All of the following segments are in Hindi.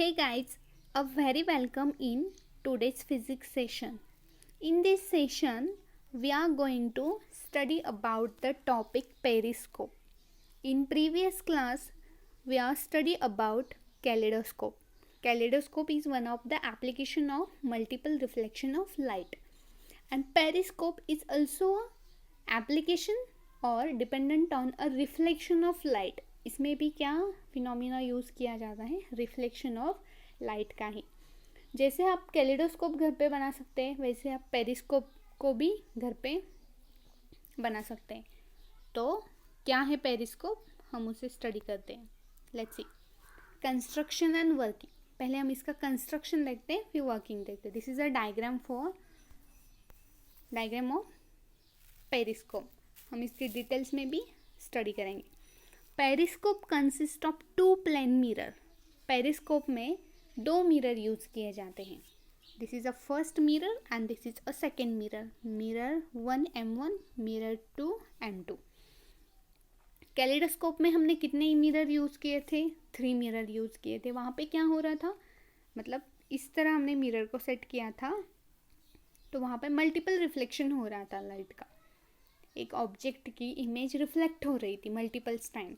Hey guys, a very welcome in today's physics session. In this session, we are going to study about the topic periscope. In previous class, we are study about kaleidoscope. Kaleidoscope is one of the application of multiple reflection of light, and periscope is also a application और dependent on a reflection of light. इसमें भी क्या फिनोमिना यूज़ किया जाता है? रिफ्लेक्शन ऑफ लाइट का ही. जैसे आप कैलिडोस्कोप घर पे बना सकते हैं, वैसे आप पेरिस्कोप को भी घर पे बना सकते हैं. तो क्या है पेरिस्कोप, हम उसे स्टडी करते हैं. Let's see construction and working. पहले हम इसका कंस्ट्रक्शन देखते हैं, फिर वर्किंग देखते हैं. This is a diagram of periscope. हम इसके डिटेल्स में भी स्टडी करेंगे. Periscope consist of two plane mirror. पेरिस्कोप में दो मिरर यूज किए जाते हैं. This is a first mirror and this is a second mirror. Mirror 1 M1, mirror 2 M2. Kaleidoscope में हमने कितने मिरर यूज किए थे? 3 मिरर यूज किए थे. वहाँ पे क्या हो रहा था, मतलब इस तरह हमने मिरर को सेट किया था, तो वहाँ पे मल्टीपल रिफ्लेक्शन हो रहा था लाइट का. एक ऑब्जेक्ट की इमेज रिफ्लेक्ट हो रही थी मल्टीपल्स टाइम.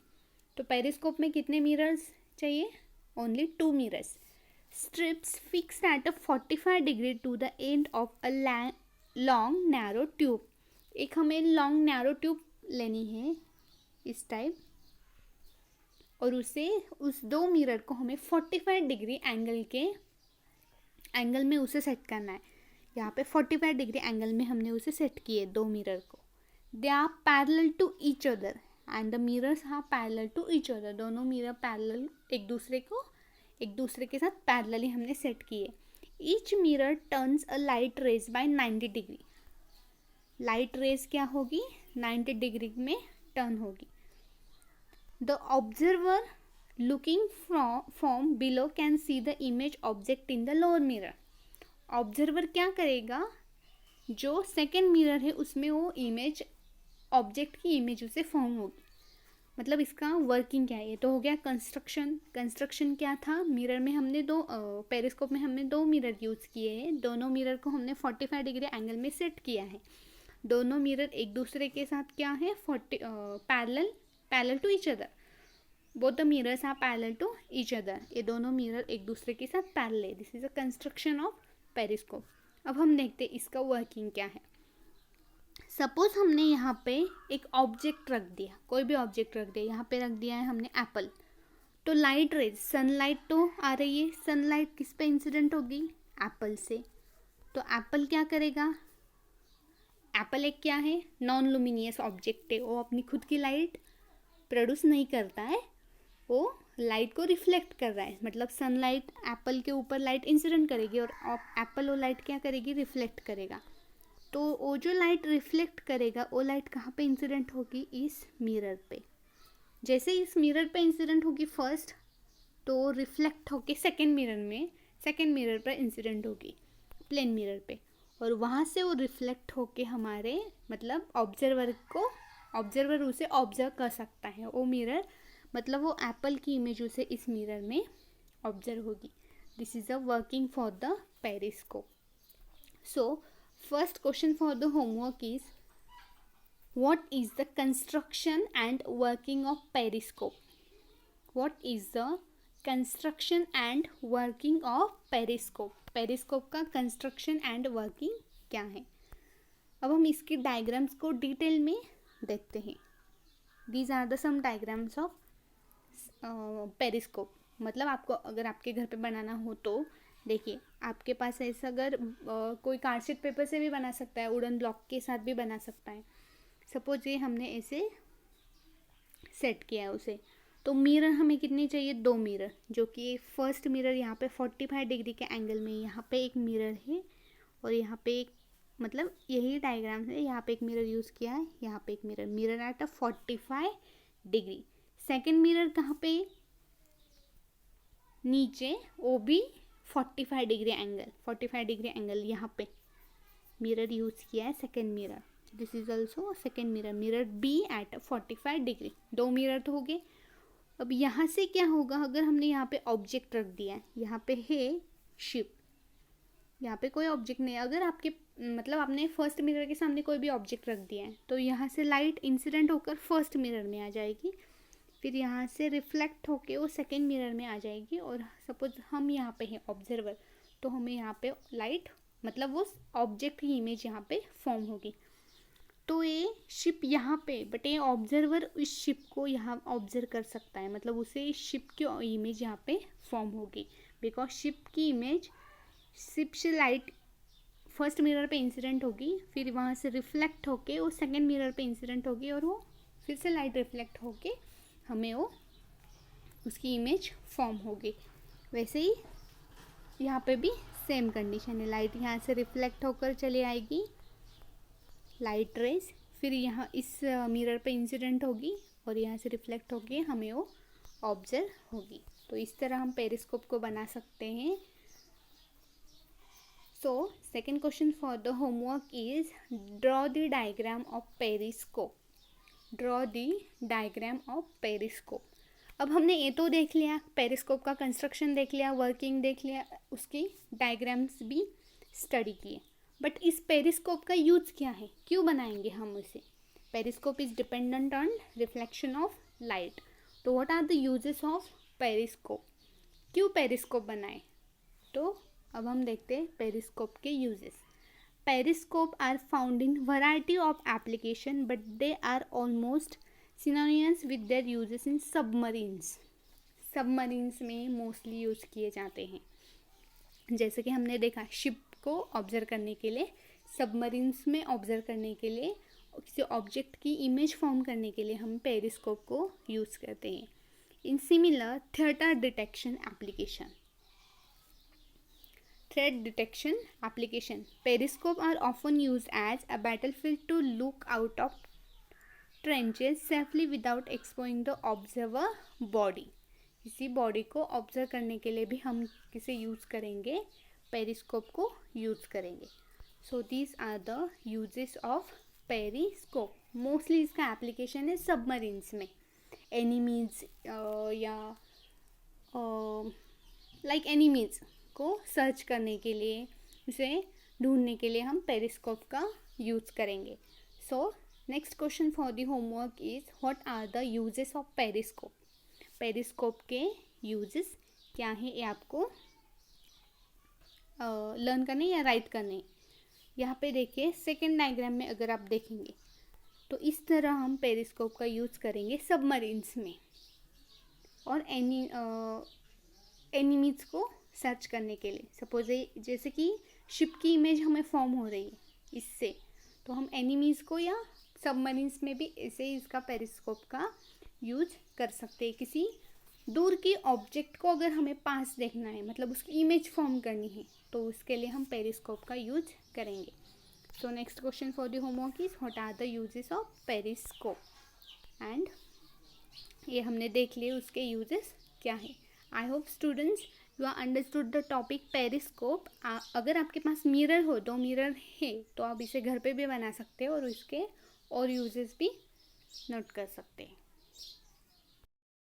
तो पेरिस्कोप में कितने मिरर्स चाहिए? Only 2 mirrors. Strips fixed at a 45 degree to the end of a long narrow tube. एक हमें लॉन्ग नैरो ट्यूब लेनी है इस टाइप, और उस 2 मिरर को हमें 45 डिग्री एंगल में उसे सेट करना है. यहाँ पे 45 डिग्री एंगल में हमने उसे सेट किए 2 मिरर को. They are parallel to each other and the mirrors are parallel to each other. दोनों मिरर पैरेलल एक दूसरे के साथ पैरेलली हमने सेट किए. Each mirror turns a light rays by 90 degree. Light rays क्या होगी? 90 डिग्री में टर्न होगी. The observer looking from below can see the image object in the lower mirror. Observer क्या करेगा? जो सेकेंड मिरर है उसमें वो इमेज, ऑब्जेक्ट की इमेज उसे फॉर्म होगी. मतलब इसका वर्किंग क्या है? ये तो हो गया कंस्ट्रक्शन क्या था? मिरर में हमने पेरिस्कोप में हमने 2 मिरर यूज़ किए हैं. दोनों मिरर को हमने 45 डिग्री एंगल में सेट किया है. दोनों मिरर एक दूसरे के साथ क्या है? Parallel to each other. Both the mirrors are parallel to each other. ये दोनों मिरर एक दूसरे के साथ पैरेलल है. This is a construction of periscope. अब हम देखते हैं इसका वर्किंग क्या है. सपोज हमने यहाँ पे एक ऑब्जेक्ट रख दिया, कोई भी ऑब्जेक्ट रख दिया. यहाँ पे रख दिया है हमने एप्पल. तो लाइट रेज, सनलाइट तो आ रही है. सनलाइट किस पे इंसिडेंट होगी? एप्पल से. तो एप्पल क्या करेगा? एप्पल एक क्या है? नॉन लुमिनियस ऑब्जेक्ट है. वो अपनी खुद की लाइट प्रोड्यूस नहीं करता है, वो लाइट को रिफ्लेक्ट कर रहा है. मतलब सनलाइट एप्पल के ऊपर लाइट इंसिडेंट करेगी और एप्पल वो लाइट क्या करेगी? रिफ्लेक्ट करेगा. तो वो जो लाइट रिफ्लेक्ट करेगा वो लाइट कहाँ पे इंसिडेंट होगी? इस मिरर पे. जैसे इस मिरर पे इंसिडेंट होगी फर्स्ट, तो रिफ्लेक्ट होके सेकेंड मिरर पर इंसिडेंट होगी प्लेन मिरर पे. और वहाँ से वो रिफ्लेक्ट होके हमारे मतलब ऑब्जर्वर उसे ऑब्जर्व कर सकता है. वो मिरर मतलब वो एप्पल की इमेज उसे इस मिरर में ऑब्जर्व होगी. This is a working for the periscope. So first question for the homework is, what is the construction and working of periscope? What is the construction and working of periscope? periscope का construction and working क्या है? अब हम इसके डायग्राम्स को डिटेल में देखते हैं. These are the some diagrams of periscope. मतलब आपको अगर आपके घर पे बनाना हो तो देखिए, आपके पास ऐसा अगर कोई कार्डशीट पेपर से भी बना सकता है, वुडन ब्लॉक के साथ भी बना सकता है. सपोज ये हमने ऐसे सेट किया है उसे. तो मिरर हमें कितने चाहिए? 2 मिरर. जो कि फर्स्ट मिरर यहाँ पे 45 डिग्री के एंगल में, यहाँ पे एक मिरर है और यहाँ पे एक, मतलब यही डायग्राम है. यहाँ पे एक मिरर यूज़ किया है, यहाँ पे एक mirror at a 45 degree. Second mirror कहाँ पे? नीचे, वो भी 45 डिग्री एंगल यहाँ पे मिरर यूज़ किया है. Second mirror, this is also second mirror be at 45 degree. 2 mirror तो हो गए. अब यहाँ से क्या होगा, अगर हमने यहाँ पे ऑब्जेक्ट रख दिया है, यहाँ पे है शिप, यहाँ पे कोई ऑब्जेक्ट नहीं है, अगर आपके मतलब आपने फर्स्ट मिरर के सामने कोई भी ऑब्जेक्ट रख दिया है तो यहाँ से लाइट इंसिडेंट होकर फर्स्ट मिरर में आ जाएगी, फिर यहाँ से रिफ्लेक्ट होके वो सेकेंड मिरर में आ जाएगी, और सपोज हम यहाँ पे हैं ऑब्जर्वर, तो हमें यहाँ पे लाइट मतलब वो ऑब्जेक्ट की इमेज यहाँ पे फॉर्म होगी। तो ये शिप यहाँ पे, बट ये ऑब्जर्वर इस शिप को यहाँ ऑब्जर्व कर सकता है, मतलब उसे इस शिप की इमेज यहाँ पे फॉर्म होगी, बिकॉज शिप की इमेज, शिप से लाइट फर्स्ट मिरर पे इंसिडेंट होगी, फिर वहाँ से रिफ्लेक्ट होके वो सेकेंड मिरर पे इंसिडेंट होगी, और वो फिर से लाइट रिफ्लेक्ट होके हमें वो उसकी इमेज फॉर्म होगी। वैसे ही यहाँ पे भी सेम कंडीशन है, लाइट यहाँ से रिफ्लेक्ट होकर चली आएगी लाइट रेज, फिर यहाँ इस मिरर पे इंसिडेंट होगी और यहाँ से रिफ्लेक्ट होगी हमें वो ऑब्जर्व होगी। तो इस तरह हम पेरिस्कोप को बना सकते हैं। So second question for the homework is draw the diagram of periscope. Draw the diagram of periscope. अब हमने ये तो देख लिया, पेरिस्कोप का कंस्ट्रक्शन देख लिया, वर्किंग देख लिया, उसकी डायग्राम्स भी स्टडी किए, बट इस पेरिस्कोप का यूज क्या है, क्यों बनाएंगे हम उसे। Periscope is dependent on reflection of light. तो what are the uses of periscope, क्यों पेरिस्कोप बनाए। तो अब हम देखते हैं पेरिस्कोप के uses. Periscope are found in variety of application, but they are almost synonymous with their uses in submarines. Submarines में मोस्टली यूज किए जाते हैं। जैसे कि हमने देखा शिप को ऑब्जर्व करने के लिए, सबमरीन्स में ऑब्जर्व करने के लिए, किसी ऑब्जेक्ट की इमेज फॉर्म करने के लिए हम पेरिस्कोप को यूज़ करते हैं। In similar theatre detection application, threat detection application, periscope are often used as a battlefield to look out of trenches safely without exposing the observer body. किसी बॉडी को ऑब्जर्व करने के लिए भी हम किसे यूज़ करेंगे, पेरिस्कोप को यूज़ करेंगे। So these are the uses of periscope. Mostly इसका एप्लीकेशन है सबमरीन्स में, एनिमीज या लाइक एनिमीज को सर्च करने के लिए, उसे ढूंढने के लिए हम पेरिस्कोप का यूज़ करेंगे। So next question for the homework is what are the uses of periscope. Periscope के यूजेस क्या हैं, ये आपको लर्न करने या राइट करने। यहाँ पे देखिए सेकेंड डायग्राम में अगर आप देखेंगे तो इस तरह हम पेरिस्कोप का यूज़ करेंगे सबमरीन्स में, और एनिमीज को सर्च करने के लिए। सपोज जैसे कि शिप की इमेज हमें फॉर्म हो रही है इससे, तो हम एनिमीज को या सबमरीन्स में भी ऐसे ही इसका पेरिस्कोप का यूज कर सकते हैं। किसी दूर की ऑब्जेक्ट को अगर हमें पास देखना है, मतलब उसकी इमेज फॉर्म करनी है, तो उसके लिए हम पेरिस्कोप का यूज करेंगे। So next question for the homework is what are the uses of periscope, and ये हमने देख लिए उसके यूजेस क्या है। I hope students you are understood the topic periscope. अगर आपके पास मिरर हो, 2 मिरर है, तो आप इसे घर पे भी बना सकते हो और इसके और यूजेस भी नोट कर सकते हैं।